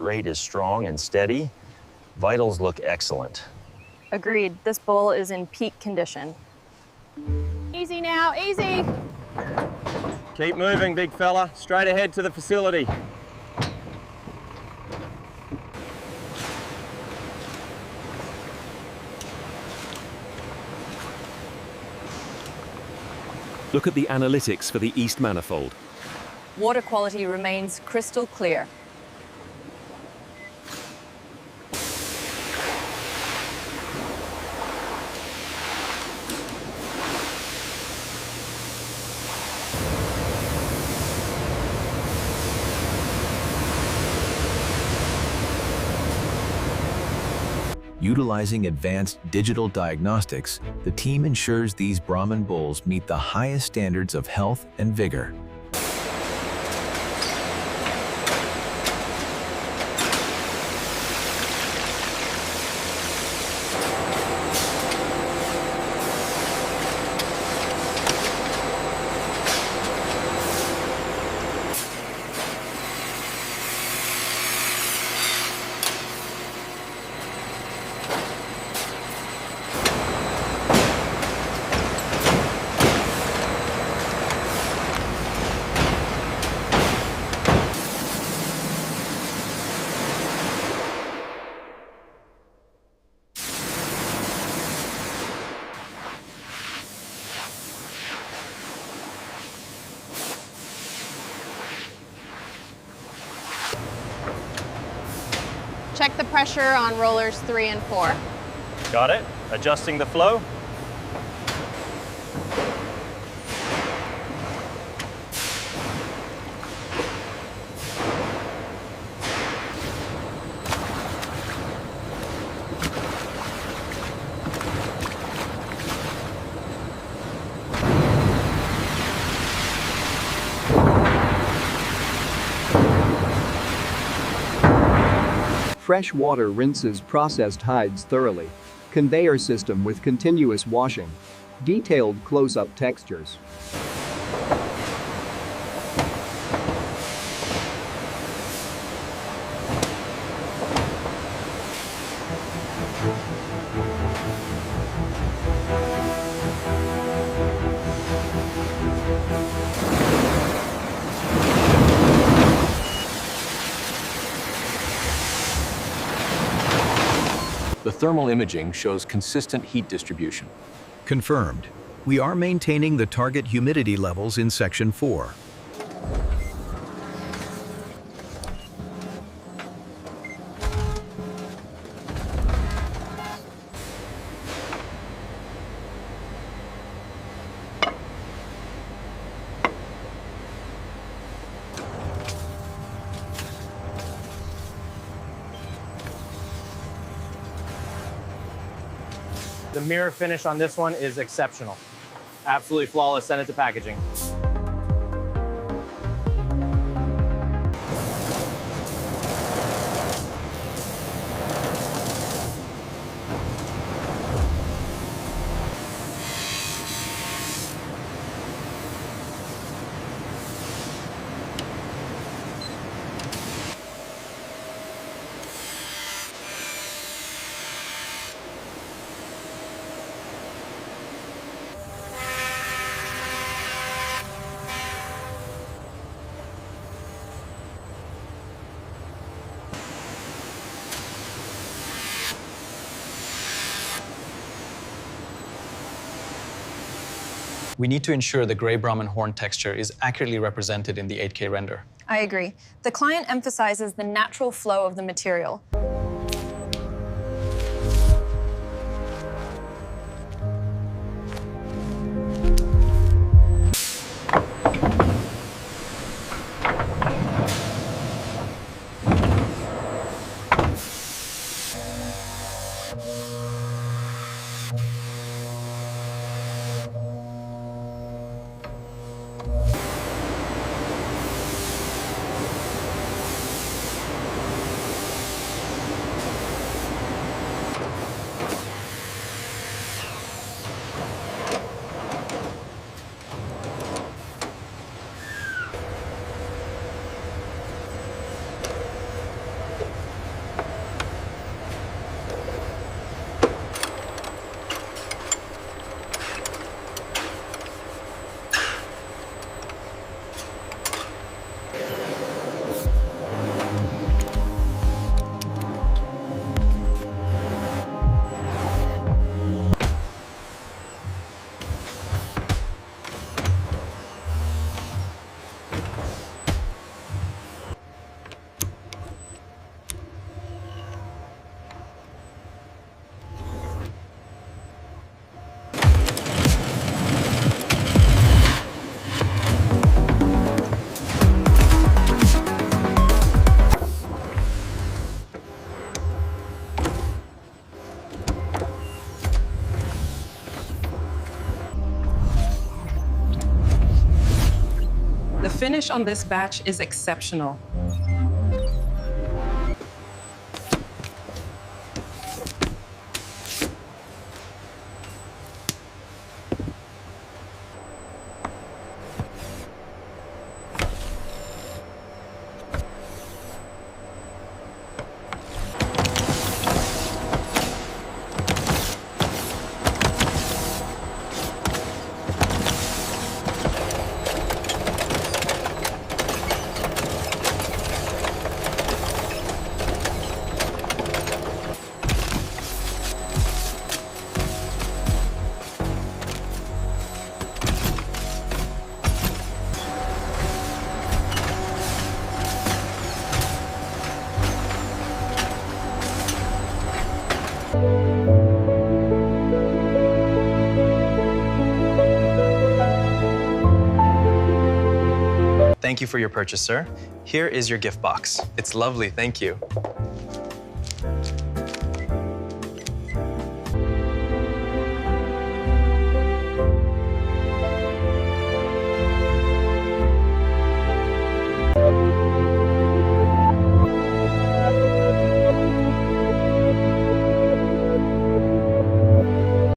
rate is strong and steady. Vitals look excellent. Agreed. This bull is in peak condition. Easy now, easy. Keep moving, big fella. Straight ahead to the facility. Look at the analytics for the east manifold. Water quality remains crystal clear. Utilizing advanced digital diagnostics, the team ensures these Brahman bulls meet the highest standards of health and vigor. Check the pressure on rollers 3 and 4. Got it. Adjusting the flow. Fresh water rinses processed hides thoroughly. Conveyor system with continuous washing. Detailed close-up textures. The thermal imaging shows consistent heat distribution. Confirmed. We are maintaining the target humidity levels in Section 4. The mirror finish on this one is exceptional. Absolutely flawless. Send it to packaging. We need to ensure the Grey Brahman horn texture is accurately represented in the 8K render. I agree. The client emphasizes the natural flow of the material. finish on this batch is exceptional. Thank you for your purchase, sir. Here is your gift box. It's lovely, thank you.